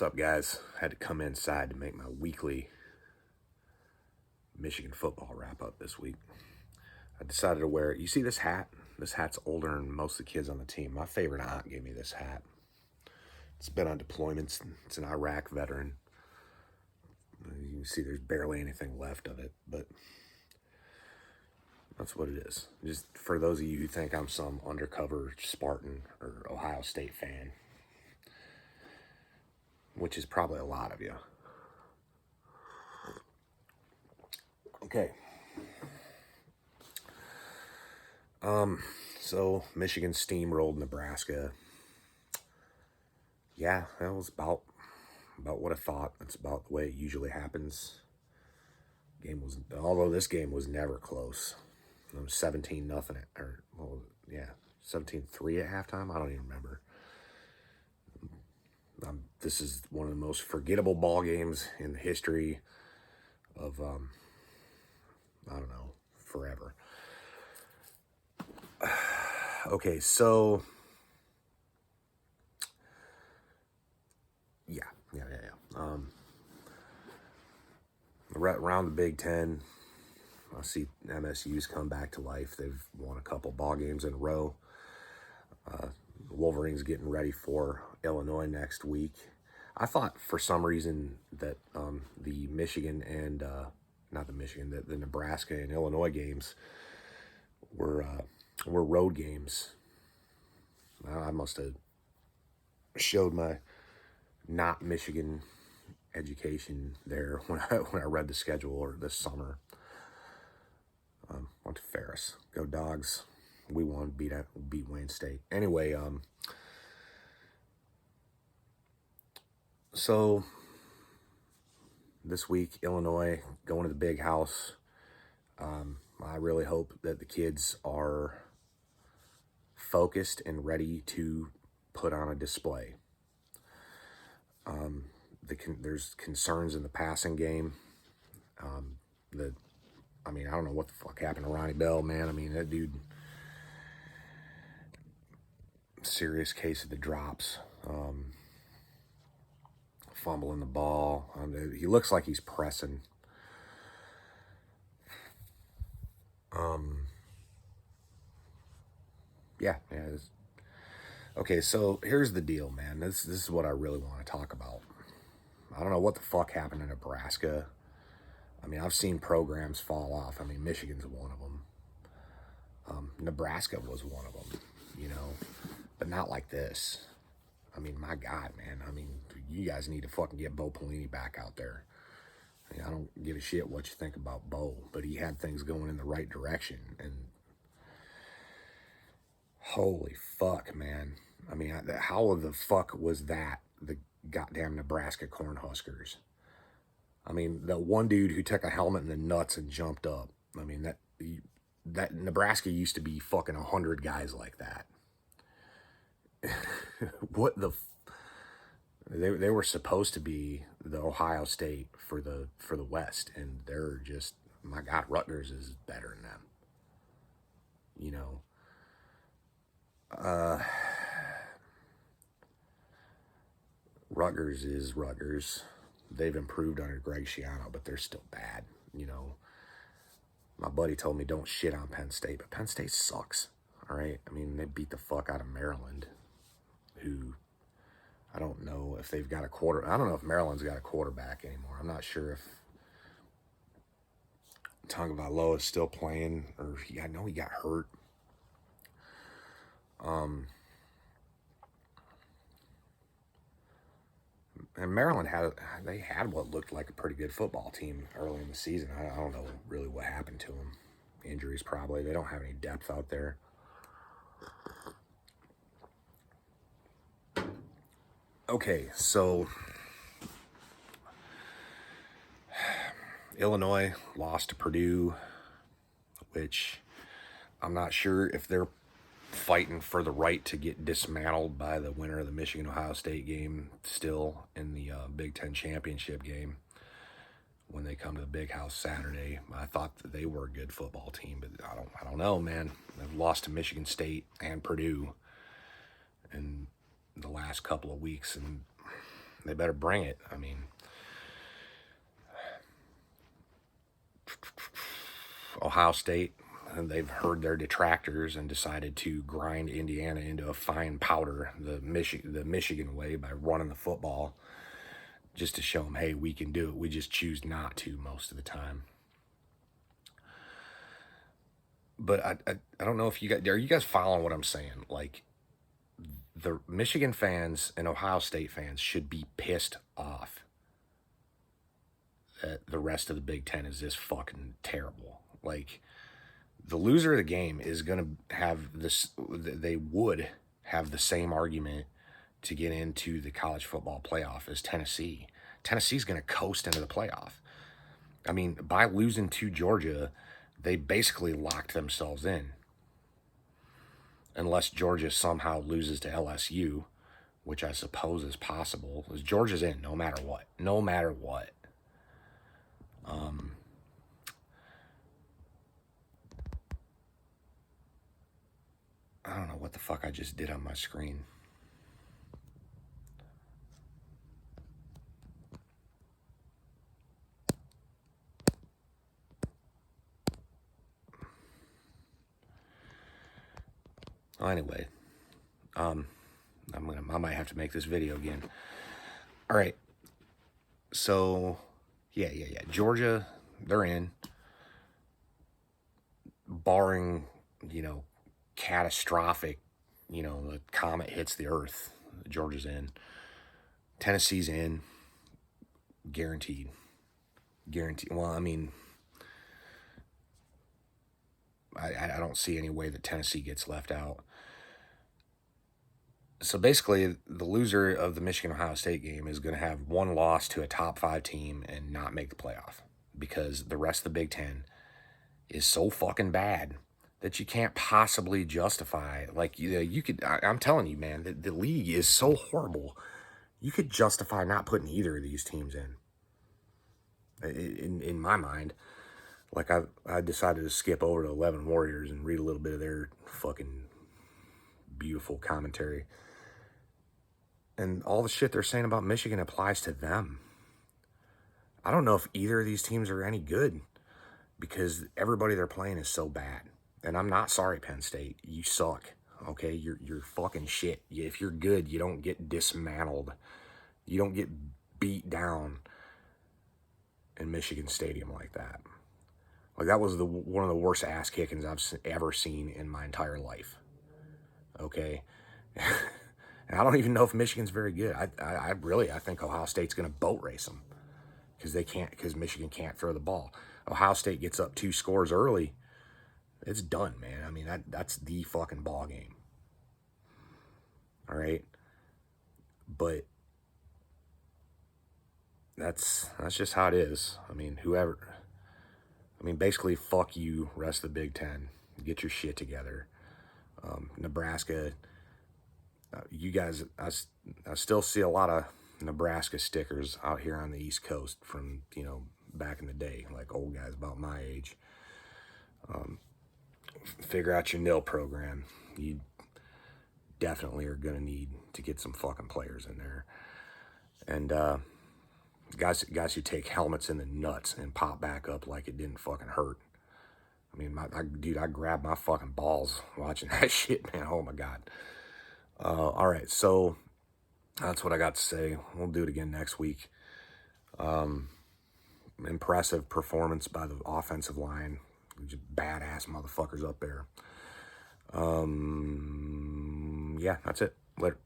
What's up, guys? Had to come inside to make my weekly Michigan football wrap up this week. I decided to wear it. You see this hat? This hat's older than most of the kids on the team. My favorite aunt gave me this hat. It's been on deployments. It's an Iraq veteran. You can see there's barely anything left of it, but that's what it is. Just for those of you who think I'm some undercover Spartan or Ohio State fan, which is probably a lot of you. Okay. So Michigan steamrolled Nebraska. Yeah, that was about what I thought. That's about the way it usually happens. Although this game was never close. It was 17-0 17-3 at halftime. I don't even remember. This is one of the most forgettable ball games in the history of I don't know, forever. Okay, so yeah. Around the Big Ten, I see MSU's come back to life. They've won a couple ball games in a row. The Wolverines getting ready for Illinois next week. I thought for some reason that the Michigan and the Nebraska and Illinois games were road games. I must have showed my not Michigan education there when I read the schedule or this summer. Went to Ferris. Go Dogs. We won. Beat Wayne State. Anyway, so this week Illinois going to the Big House. I really hope that the kids are focused and ready to put on a display. There's concerns in the passing game. I don't know what the fuck happened to Ronnie Bell, man. I mean, that dude, serious case of the drops. Fumbling the ball. He looks like he's pressing. Yeah. Okay, so here's the deal, man. This is what I really want to talk about. I don't know what the fuck happened in Nebraska. I mean, I've seen programs fall off. I mean, Michigan's one of them. Nebraska was one of them, but not like this. I mean, my God, man. I mean, you guys need to fucking get Bo Pelini back out there. I don't give a shit what you think about Bo, but he had things going in the right direction. And holy fuck, man. I mean, how the fuck was that the goddamn Nebraska Cornhuskers? I mean, the one dude who took a helmet in the nuts and jumped up. I mean, that Nebraska used to be fucking 100 guys like that. What the... They were supposed to be the Ohio State for the West, and they're just, my God, Rutgers is better than them. Rutgers is Rutgers. They've improved under Greg Schiano, but they're still bad. My buddy told me don't shit on Penn State, but Penn State sucks. All right, I mean, they beat the fuck out of Maryland, who I don't know if they've got I don't know if Maryland's got a quarterback anymore. I'm not sure if Tagovailoa is still playing, or I know he got hurt. And Maryland had what looked like a pretty good football team early in the season. I don't know really what happened to them. Injuries probably. They don't have any depth out there. Okay, so Illinois lost to Purdue, which I'm not sure if they're fighting for the right to get dismantled by the winner of the Michigan-Ohio State game still in the Big Ten championship game when they come to the Big House Saturday. I thought that they were a good football team, but I don't know, man. They've lost to Michigan State and Purdue in the last couple of weeks, and They better bring it. I mean, Ohio State, and they've heard their detractors and decided to grind Indiana into a fine powder the Michigan way by running the football, just to show them, hey, we can do it. We just choose not to most of the time. But I don't know if are you guys following what I'm saying? Like, the Michigan fans and Ohio State fans should be pissed off that the rest of the Big Ten is this fucking terrible. Like, the loser of the game is going to have this, they would have the same argument to get into the college football playoff as Tennessee. Tennessee's going to coast into the playoff. I mean, by losing to Georgia, they basically locked themselves in. Unless Georgia somehow loses to LSU, which I suppose is possible. Because Georgia's in no matter what. No matter what. I don't know what the fuck I just did on my screen. Well, anyway, I might have to make this video again. All right. So, yeah. Georgia, they're in. Barring, catastrophic, the comet hits the earth, Georgia's in. Tennessee's in. Guaranteed. Well, I mean, I don't see any way that Tennessee gets left out. So basically, the loser of the Michigan-Ohio State game is going to have one loss to a top 5 team and not make the playoff, because the rest of the Big Ten is so fucking bad that you can't possibly justify. Like, you could, I'm telling you, man, the league is so horrible. You could justify not putting either of these teams in. In my mind, like, I decided to skip over to 11 Warriors and read a little bit of their fucking beautiful commentary. And all the shit they're saying about Michigan applies to them. I don't know if either of these teams are any good, because everybody they're playing is so bad. And I'm not sorry, Penn State. You suck. Okay? You're fucking shit. If you're good, you don't get dismantled. You don't get beat down in Michigan Stadium like that. Like, that was one of the worst ass kickings I've ever seen in my entire life. Okay? And I don't even know if Michigan's very good. I think Ohio State's going to boat race them, because Michigan can't throw the ball. Ohio State gets up 2 scores early, it's done, man. I mean, that's the fucking ball game. All right? But that's just how it is. I mean, basically, fuck you, rest of the Big Ten. Get your shit together. Nebraska, you guys, I still see a lot of Nebraska stickers out here on the East Coast from, back in the day, like old guys about my age. Figure out your NIL program. You definitely are going to need to get some fucking players in there. And guys who take helmets in the nuts and pop back up like it didn't fucking hurt. I mean, I grabbed my fucking balls watching that shit, man. Oh, my God. All right, so that's what I got to say. We'll do it again next week. Impressive performance by the offensive line. Just badass motherfuckers up there. Yeah, that's it. Later.